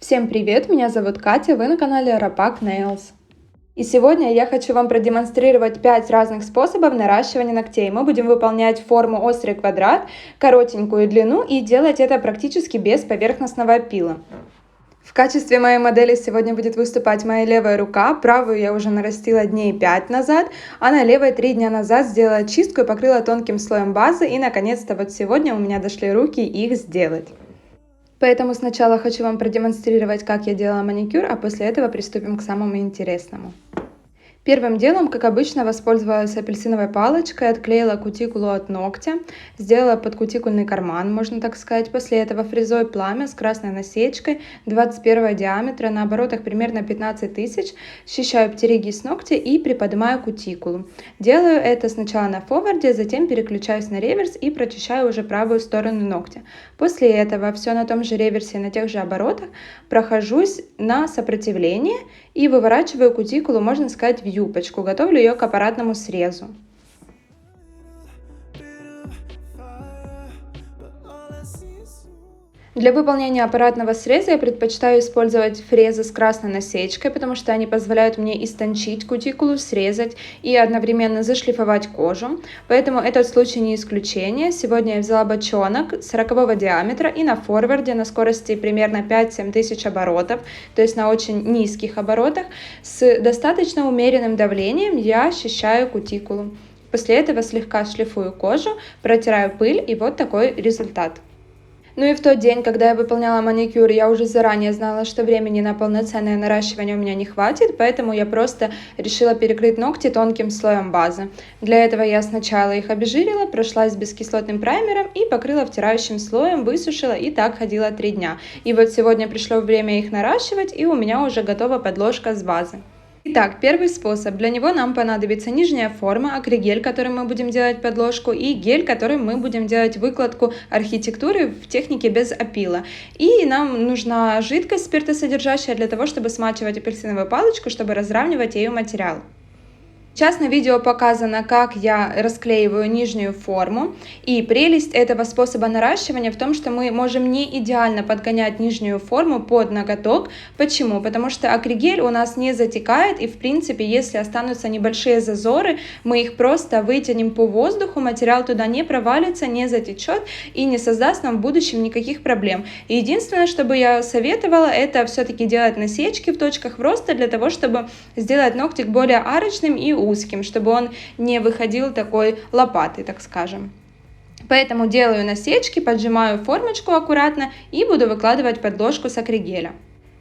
Всем привет, меня зовут Катя, вы на канале Arapac Nails. И сегодня я хочу вам продемонстрировать 5 разных способов наращивания ногтей. Мы будем выполнять форму острый квадрат, коротенькую длину и делать это практически без поверхностного опила. В качестве моей модели сегодня будет выступать моя левая рука, правую я уже нарастила дней 5 назад, а на левой 3 дня назад сделала чистку и покрыла тонким слоем базы, и наконец-то вот сегодня у меня дошли руки их сделать. Поэтому сначала хочу вам продемонстрировать, как я делала маникюр, а после этого приступим к самому интересному. Первым делом, как обычно, воспользовалась апельсиновой палочкой, отклеила кутикулу от ногтя, сделала подкутикульный карман, можно так сказать. После этого фрезой пламя с красной насечкой 21 диаметра на оборотах примерно 15 тысяч, счищаю птериги с ногтя и приподнимаю кутикулу. Делаю это сначала на форварде, затем переключаюсь на реверс и прочищаю уже правую сторону ногтя. После этого все на том же реверсе, на тех же оборотах прохожусь на сопротивление и выворачиваю кутикулу, можно сказать, в юбочку, готовлю ее к аппаратному срезу. Для выполнения аппаратного среза я предпочитаю использовать фрезы с красной насечкой, потому что они позволяют мне истончить кутикулу, срезать и одновременно зашлифовать кожу. Поэтому этот случай не исключение. Сегодня я взяла бочонок 40 диаметра и на форварде на скорости примерно 5-7 тысяч оборотов, то есть на очень низких оборотах, с достаточно умеренным давлением я счищаю кутикулу. После этого слегка шлифую кожу, протираю пыль, и вот такой результат. Ну и в тот день, когда я выполняла маникюр, я уже заранее знала, что времени на полноценное наращивание у меня не хватит, поэтому я просто решила перекрыть ногти тонким слоем базы. Для этого я сначала их обезжирила, прошлась бескислотным праймером и покрыла втирающим слоем, высушила, и так ходила 3 дня. И вот сегодня пришло время их наращивать, и у меня уже готова подложка с базы. Итак, первый способ. Для него нам понадобится нижняя форма, акригель, которым мы будем делать подложку, и гель, которым мы будем делать выкладку архитектуры в технике без опила. И нам нужна жидкость спиртосодержащая для того, чтобы смачивать апельсиновую палочку, чтобы разравнивать ее материал. Сейчас на видео показано, как я расклеиваю нижнюю форму, и прелесть этого способа наращивания в том, что мы можем не идеально подгонять нижнюю форму под ноготок. Почему? Потому что акригель у нас не затекает, и в принципе, если останутся небольшие зазоры, мы их просто вытянем по воздуху, материал туда не провалится, не затечет и не создаст нам в будущем никаких проблем. И единственное, что бы я советовала, это все-таки делать насечки в точках роста для того, чтобы сделать ногтик более арочным и узким, чтобы он не выходил такой лопатой, так скажем. Поэтому делаю насечки, поджимаю формочку аккуратно и буду выкладывать подложку с акригеля.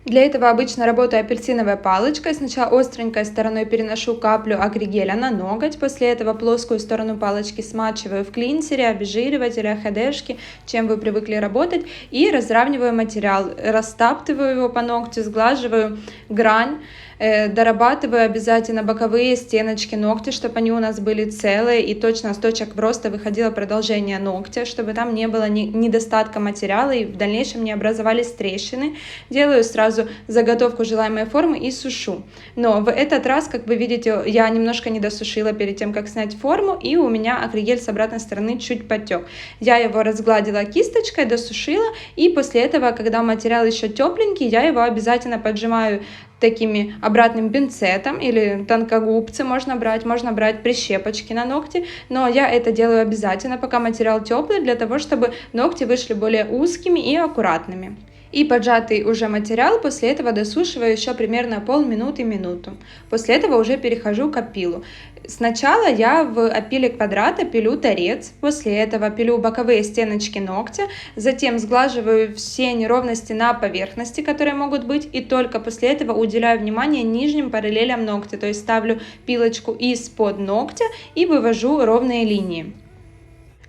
Для этого обычно работаю апельсиновой палочкой. Сначала остренькой стороной переношу каплю акригеля на ноготь, после этого плоскую сторону палочки смачиваю в клинсере, обезжиривателе, АХДшке, чем вы привыкли работать, и разравниваю материал, растаптываю его по ногтю, сглаживаю грань, дорабатываю обязательно боковые стеночки ногтя, чтобы они у нас были целые и точно с точек роста выходило продолжение ногтя, чтобы там не было недостатка материала и в дальнейшем не образовались трещины. Делаю сразу заготовку желаемой формы и сушу. Но в этот раз, как вы видите, я немножко не досушила перед тем, как снять форму, и у меня акригель с обратной стороны чуть потек. Я его разгладила кисточкой, досушила, и после этого, когда материал еще тепленький, я его обязательно поджимаю такими обратным пинцетом или тонкогубцы можно брать прищепочки на ногти, но я это делаю обязательно, пока материал теплый, для того, чтобы ногти вышли более узкими и аккуратными. И поджатый уже материал после этого досушиваю еще примерно полминуты-минуту. После этого уже перехожу к опилу. Сначала я в опиле квадрата пилю торец, после этого пилю боковые стеночки ногтя, затем сглаживаю все неровности на поверхности, которые могут быть, и только после этого уделяю внимание нижним параллелям ногтя, то есть ставлю пилочку из-под ногтя и вывожу ровные линии.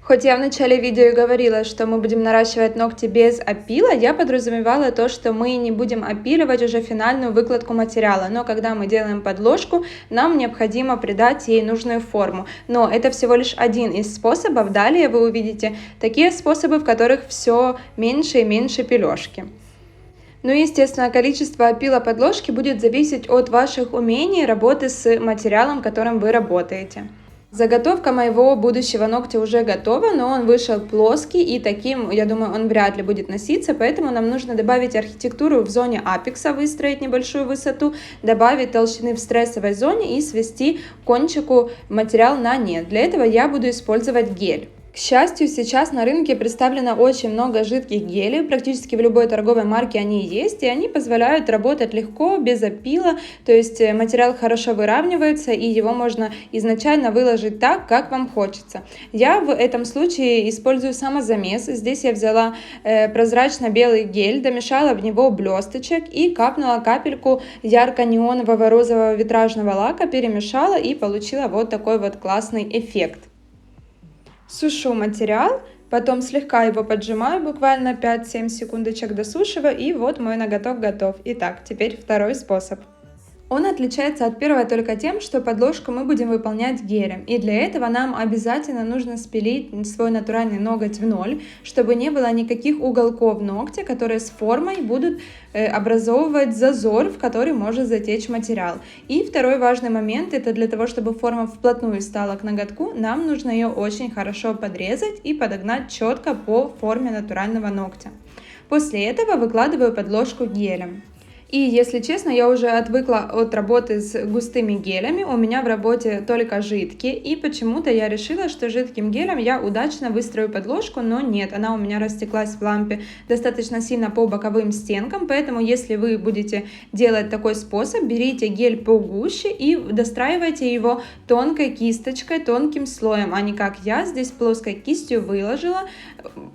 Хоть я в начале видео и говорила, что мы будем наращивать ногти без опила, я подразумевала то, что мы не будем опиливать уже финальную выкладку материала, но когда мы делаем подложку, нам необходимо придать ей нужную форму. Но это всего лишь один из способов, далее вы увидите такие способы, в которых все меньше и меньше пилежки. Ну и, естественно, количество опила подложки будет зависеть от ваших умений работы с материалом, которым вы работаете. Заготовка моего будущего ногтя уже готова, но он вышел плоский и таким, я думаю, он вряд ли будет носиться, поэтому нам нужно добавить архитектуру в зоне апекса, выстроить небольшую высоту, добавить толщины в стрессовой зоне и свести к кончику материал на нет. Для этого я буду использовать гель. К счастью, сейчас на рынке представлено очень много жидких гелей, практически в любой торговой марке они есть, и они позволяют работать легко, без опила, то есть материал хорошо выравнивается, и его можно изначально выложить так, как вам хочется. Я в этом случае использую самозамес. Здесь я взяла прозрачно-белый гель, домешала в него блесточек и капнула капельку ярко-неонового розового витражного лака, перемешала и получила вот такой вот классный эффект. Сушу материал, потом слегка его поджимаю, буквально 5-7 секундочек досушиваю, и вот мой ноготок готов. Итак, теперь второй способ. Он отличается от первого только тем, что подложку мы будем выполнять гелем. И для этого нам обязательно нужно спилить свой натуральный ноготь в ноль, чтобы не было никаких уголков ногтя, которые с формой будут образовывать зазор, в который может затечь материал. И второй важный момент, это для того, чтобы форма вплотную стала к ноготку, нам нужно ее очень хорошо подрезать и подогнать четко по форме натурального ногтя. После этого выкладываю подложку гелем. И, если честно, я уже отвыкла от работы с густыми гелями, у меня в работе только жидкие, и почему-то я решила, что жидким гелем я удачно выстрою подложку, но нет, она у меня растеклась в лампе достаточно сильно по боковым стенкам, поэтому если вы будете делать такой способ, берите гель погуще и достраивайте его тонкой кисточкой, тонким слоем, а не как я здесь плоской кистью выложила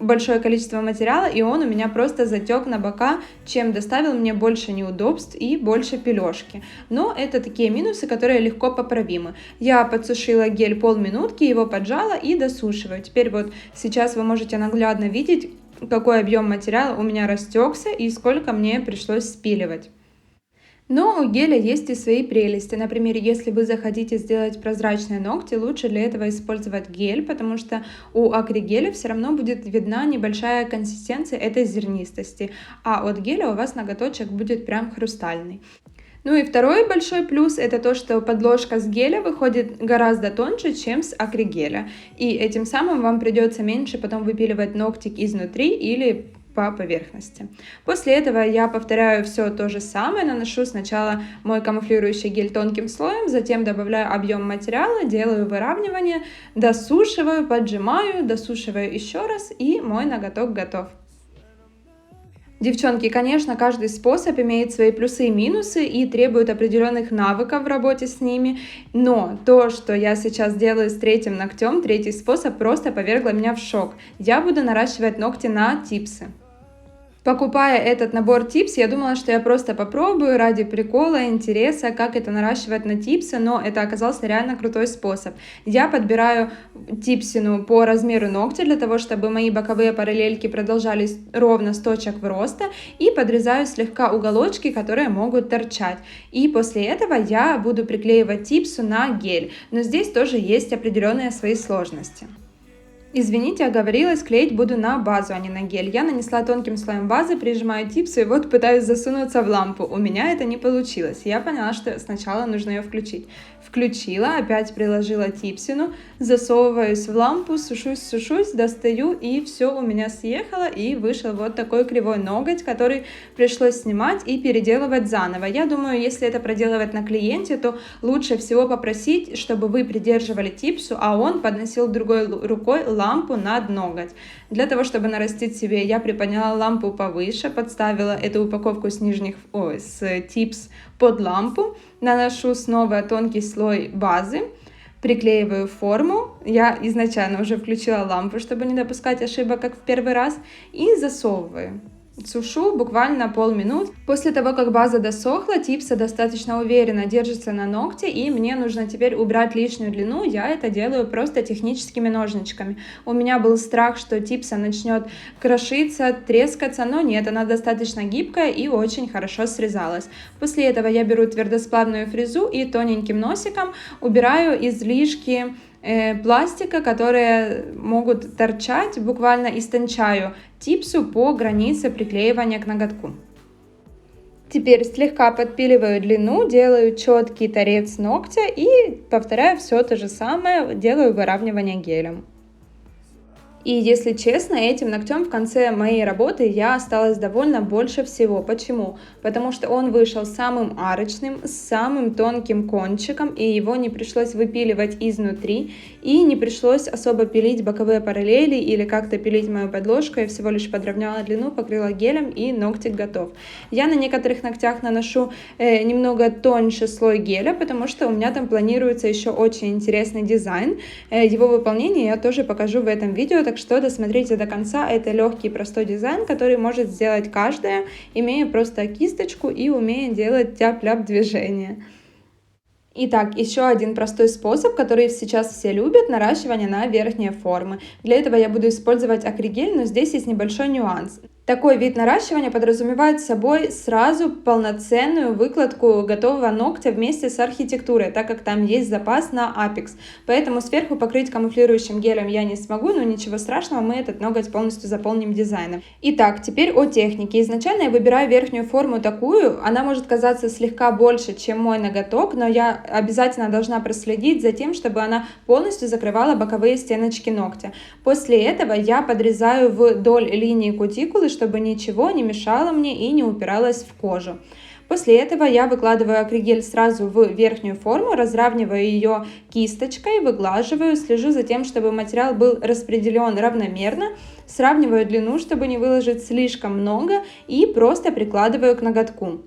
большое количество материала, и он у меня просто затек на бока, чем доставил мне больше неудобств и больше пилежки. Но это такие минусы, которые легко поправимы. Я подсушила гель полминутки, его поджала и досушиваю. Теперь вот сейчас вы можете наглядно видеть, какой объем материала у меня растекся и сколько мне пришлось спиливать. Но у геля есть и свои прелести. Например, если вы захотите сделать прозрачные ногти, лучше для этого использовать гель, потому что у акригеля все равно будет видна небольшая консистенция этой зернистости, а от геля у вас ноготочек будет прям хрустальный. Ну и второй большой плюс это то, что подложка с геля выходит гораздо тоньше, чем с акригеля. И этим самым вам придется меньше потом выпиливать ногтик изнутри или по поверхности. После этого я повторяю все то же самое, наношу сначала мой камуфлирующий гель тонким слоем, затем добавляю объем материала, делаю выравнивание, досушиваю, поджимаю, досушиваю еще раз, и мой ноготок готов. Девчонки, конечно, каждый способ имеет свои плюсы и минусы и требует определенных навыков в работе с ними, но то, что я сейчас делаю с третьим ногтем, третий способ просто повергло меня в шок. Я буду наращивать ногти на типсы. Покупая этот набор типс, я думала, что я просто попробую ради прикола, интереса, как это наращивать на типсы, но это оказался реально крутой способ. Я подбираю типсину по размеру ногтя для того, чтобы мои боковые параллельки продолжались ровно с точек в роста, и подрезаю слегка уголочки, которые могут торчать. И после этого я буду приклеивать типсу на гель, но здесь тоже есть определенные свои сложности. Извините, оговорилась, клеить буду на базу, а не на гель. Я нанесла тонким слоем базы, прижимаю типсу и вот пытаюсь засунуться в лампу. У меня это не получилось. Я поняла, что сначала нужно ее включить. Включила, опять приложила типсину, засовываюсь в лампу, сушусь, достаю, и все у меня съехало, и вышел вот такой кривой ноготь, который пришлось снимать и переделывать заново. Я думаю, если это проделывать на клиенте, то лучше всего попросить, чтобы вы придерживали типсу, а он подносил другой рукой лампу над ноготь. Для того, чтобы нарастить себе, я приподняла лампу повыше, подставила эту упаковку с типс под лампу, наношу снова тонкий слой базы, приклеиваю форму, я изначально уже включила лампу, чтобы не допускать ошибок, как в первый раз, и засовываю. Сушу буквально полминут. После того, как база досохла, типса достаточно уверенно держится на ногте, и мне нужно теперь убрать лишнюю длину. Я это делаю просто техническими ножничками. У меня был страх, что типса начнет крошиться, трескаться, но нет, она достаточно гибкая и очень хорошо срезалась. После этого я беру твердосплавную фрезу и тоненьким носиком убираю излишки пластика, которые могут торчать, буквально истончаю типсу по границе приклеивания к ноготку. Теперь слегка подпиливаю длину, делаю четкий торец ногтя и повторяю все то же самое, делаю выравнивание гелем. И если честно, этим ногтем в конце моей работы я осталась довольна больше всего. Почему? Потому что он вышел самым арочным, с самым тонким кончиком, и его не пришлось выпиливать изнутри, и не пришлось особо пилить боковые параллели или как-то пилить мою подложку. Я всего лишь подровняла длину, покрыла гелем, и ногтик готов. Я на некоторых ногтях наношу немного тоньше слой геля, потому что у меня там планируется еще очень интересный дизайн. Его выполнение я тоже покажу в этом видео, так что досмотрите до конца. Это легкий простой дизайн, который может сделать каждая, имея просто кисточку и умея делать тяп-ляп движения. Итак, еще один простой способ, который сейчас все любят — наращивание на верхние формы. Для этого я буду использовать акригель, но здесь есть небольшой нюанс. Такой вид наращивания подразумевает собой сразу полноценную выкладку готового ногтя вместе с архитектурой, так как там есть запас на апекс. Поэтому сверху покрыть камуфлирующим гелем я не смогу, но ничего страшного, мы этот ноготь полностью заполним дизайном. Итак, теперь о технике. Изначально я выбираю верхнюю форму такую, она может казаться слегка больше, чем мой ноготок, но я обязательно должна проследить за тем, чтобы она полностью закрывала боковые стеночки ногтя. После этого я подрезаю вдоль линии кутикулы, чтобы ничего не мешало мне и не упиралось в кожу. После этого я выкладываю акригель сразу в верхнюю форму, разравниваю ее кисточкой, выглаживаю, слежу за тем, чтобы материал был распределен равномерно, сравниваю длину, чтобы не выложить слишком много, и просто прикладываю к ноготку.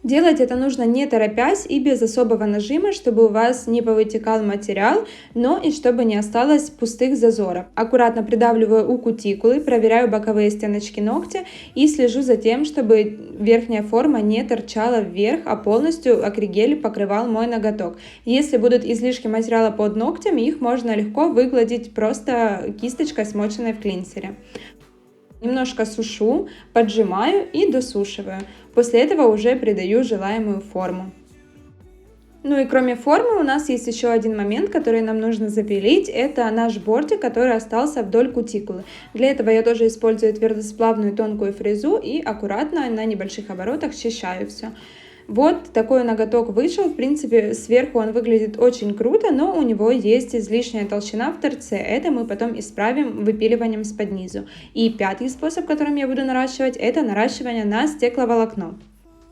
Делать это нужно не торопясь и без особого нажима, чтобы у вас не повытекал материал, но и чтобы не осталось пустых зазоров. Аккуратно придавливаю у кутикулы, проверяю боковые стеночки ногтя и слежу за тем, чтобы верхняя форма не торчала вверх, а полностью акригель покрывал мой ноготок. Если будут излишки материала под ногтем, их можно легко выгладить просто кисточкой, смоченной в клинсере. Немножко сушу, поджимаю и досушиваю. После этого уже придаю желаемую форму. Ну и кроме формы у нас есть еще один момент, который нам нужно запилить. Это наш бортик, который остался вдоль кутикулы. Для этого я тоже использую твердосплавную тонкую фрезу и аккуратно на небольших оборотах счищаю все. Вот такой ноготок вышел. В принципе, сверху он выглядит очень круто, но у него есть излишняя толщина в торце. Это мы потом исправим выпиливанием с под низу. И пятый способ, которым я буду наращивать, это наращивание на стекловолокно.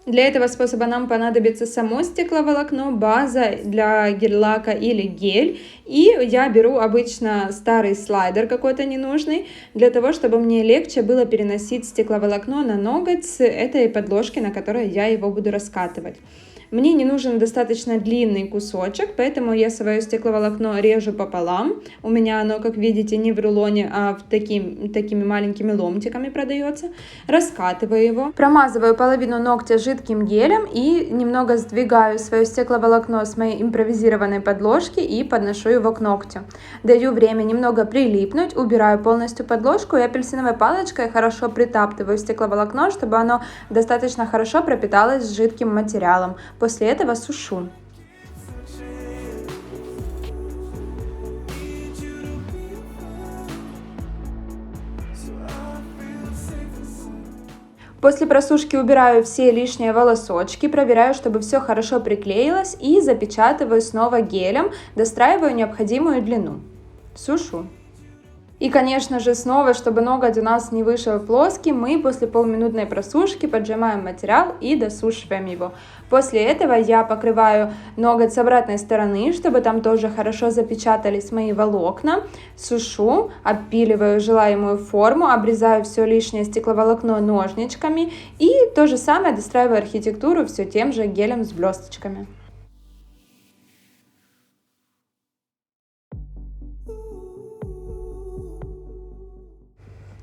Для этого способа нам понадобится само стекловолокно, база для гель-лака или гель. И я беру обычно старый слайдер какой-то ненужный, для того, чтобы мне легче было переносить стекловолокно на ноготь с этой подложки, на которой я его буду раскатывать. Мне не нужен достаточно длинный кусочек, поэтому я свое стекловолокно режу пополам. У меня оно, как видите, не в рулоне, а такими маленькими ломтиками продается. Раскатываю его, промазываю половину ногтя жидким гелем и немного сдвигаю свое стекловолокно с моей импровизированной подложки и подношу его к ногтю. Даю время немного прилипнуть, убираю полностью подложку и апельсиновой палочкой хорошо притаптываю стекловолокно, чтобы оно достаточно хорошо пропиталось жидким материалом. После этого сушу. После просушки убираю все лишние волосочки, проверяю, чтобы все хорошо приклеилось и запечатываю снова гелем, достраиваю необходимую длину. Сушу. И, конечно же, снова, чтобы ноготь у нас не вышел плоский, мы после полуминутной просушки поджимаем материал и досушиваем его. После этого я покрываю ноготь с обратной стороны, чтобы там тоже хорошо запечатались мои волокна. Сушу, отпиливаю желаемую форму, обрезаю все лишнее стекловолокно ножничками и то же самое достраиваю архитектуру все тем же гелем с блесточками.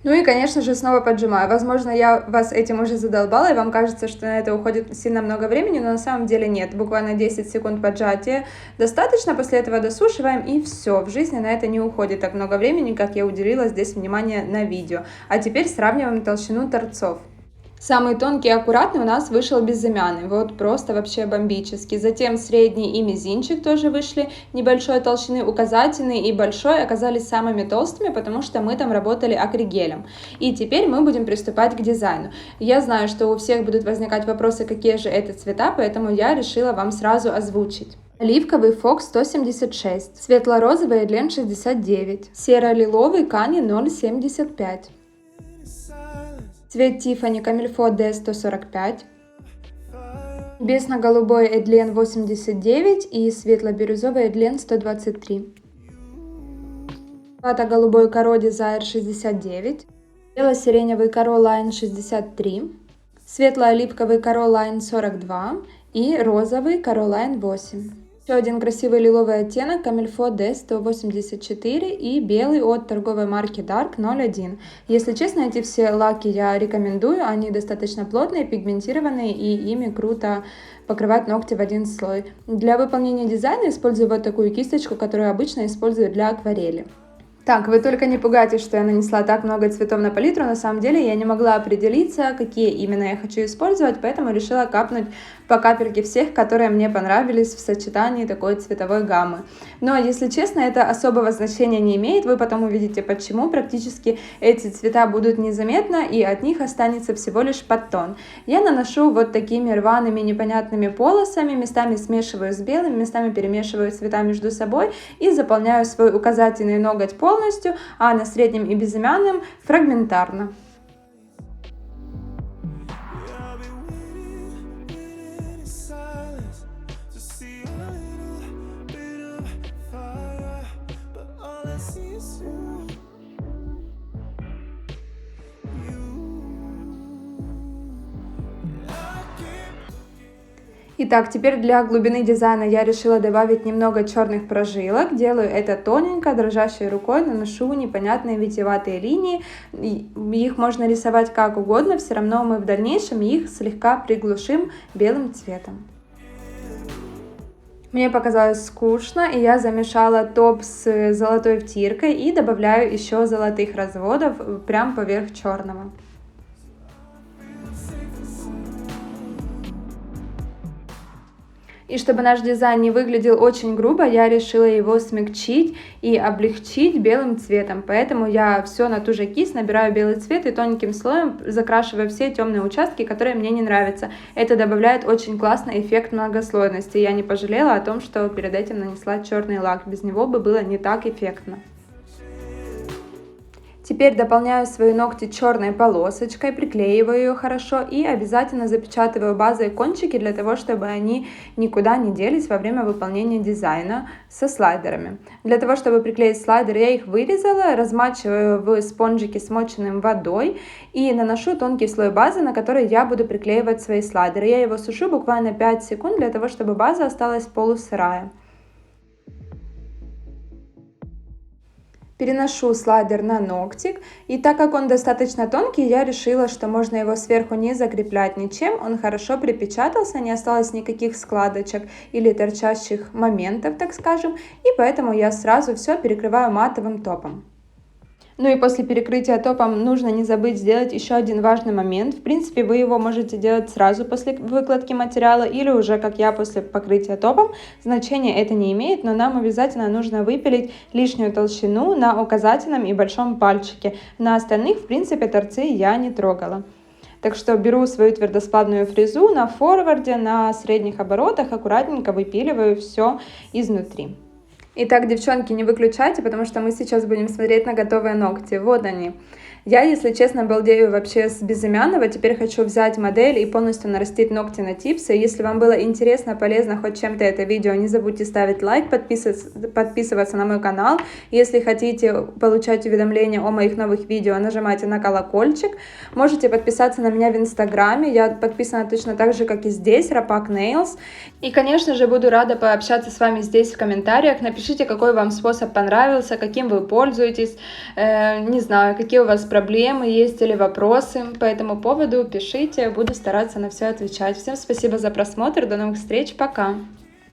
Ну и, конечно же, снова поджимаю. Возможно, я вас этим уже задолбала, и вам кажется, что на это уходит сильно много времени, но на самом деле нет. Буквально 10 секунд поджатия достаточно, после этого досушиваем, и все. В жизни на это не уходит так много времени, как я уделила здесь внимание на видео. А теперь сравниваем толщину торцов. Самый тонкий и аккуратный у нас вышел безымянный, вот просто вообще бомбический. Затем средний и мизинчик тоже вышли небольшой толщины, указательный и большой оказались самыми толстыми, потому что мы там работали акригелем. И теперь мы будем приступать к дизайну. Я знаю, что у всех будут возникать вопросы, какие же это цвета, поэтому я решила вам сразу озвучить. Оливковый Фокс 176, светло-розовый Эдлен 69, серо-лиловый Кани 0,75. Цвет Тиффани Камильфо D145, бесно-голубой Эдлен 89 и светло-бирюзовый Эдлен 123. Голубой Каро Desire 69, бело-сиреневый Каро Line 63, светло-оливковый Каро Line 42 и розовый Каро Line 8. Еще один красивый лиловый оттенок Камильфо D184 и белый от торговой марки Dark 01. Если честно, эти все лаки я рекомендую, они достаточно плотные, пигментированные и ими круто покрывать ногти в один слой. Для выполнения дизайна использую вот такую кисточку, которую обычно использую для акварели. Так, вы только не пугайтесь, что я нанесла так много цветов на палитру. На самом деле я не могла определиться, какие именно я хочу использовать, поэтому решила капнуть по капельке всех, которые мне понравились в сочетании такой цветовой гаммы. Но, если честно, это особого значения не имеет, вы потом увидите почему. Практически эти цвета будут незаметно и от них останется всего лишь подтон. Я наношу вот такими рваными непонятными полосами, местами смешиваю с белым, местами перемешиваю цвета между собой и заполняю свой указательный ноготь полностью, а на среднем и безымянном фрагментарно. Итак, теперь для глубины дизайна я решила добавить немного черных прожилок. Делаю это тоненько, дрожащей рукой наношу непонятные витиеватые линии. Их можно рисовать как угодно, все равно мы в дальнейшем их слегка приглушим белым цветом. Мне показалось скучно, и я замешала топ с золотой втиркой и добавляю еще золотых разводов прямо поверх черного. И чтобы наш дизайн не выглядел очень грубо, я решила его смягчить и облегчить белым цветом. Поэтому я все на ту же кисть набираю белый цвет и тоненьким слоем закрашиваю все темные участки, которые мне не нравятся. Это добавляет очень классный эффект многослойности. Я не пожалела о том, что перед этим нанесла черный лак. Без него бы было не так эффектно. Теперь дополняю свои ногти черной полосочкой, приклеиваю ее хорошо и обязательно запечатываю базой кончики для того, чтобы они никуда не делись во время выполнения дизайна со слайдерами. Для того, чтобы приклеить слайдер, я их вырезала, размачиваю в спонжике, смоченным водой и наношу тонкий слой базы, на который я буду приклеивать свои слайдеры. Я его сушу буквально 5 секунд для того, чтобы база осталась полусырая. Переношу слайдер на ногтик, и так как он достаточно тонкий, я решила, что можно его сверху не закреплять ничем, он хорошо припечатался, не осталось никаких складочек или торчащих моментов, так скажем, и поэтому я сразу все перекрываю матовым топом. Ну и после перекрытия топом нужно не забыть сделать еще один важный момент. В принципе, вы его можете делать сразу после выкладки материала или уже, как я, после покрытия топом. Значения это не имеет, но нам обязательно нужно выпилить лишнюю толщину на указательном и большом пальчике. На остальных, в принципе, торцы я не трогала. Так что беру свою твердосплавную фрезу на форварде, на средних оборотах, аккуратненько выпиливаю все изнутри. Итак, девчонки, не выключайте, потому что мы сейчас будем смотреть на готовые ногти. Вот они. Я, если честно, балдею вообще с безымянного. Теперь хочу взять модель и полностью нарастить ногти на типсы. Если вам было интересно, полезно хоть чем-то это видео, не забудьте ставить лайк, подписываться на мой канал. Если хотите получать уведомления о моих новых видео, нажимайте на колокольчик. Можете подписаться на меня в инстаграме. Я подписана точно так же, как и здесь, Ропак Nails. И, конечно же, буду рада пообщаться с вами здесь в комментариях. Напишите, какой вам способ понравился, каким вы пользуетесь, не знаю, какие у вас проблемы есть или вопросы по этому поводу, пишите, буду стараться на все отвечать. Всем спасибо за просмотр, до новых встреч, пока!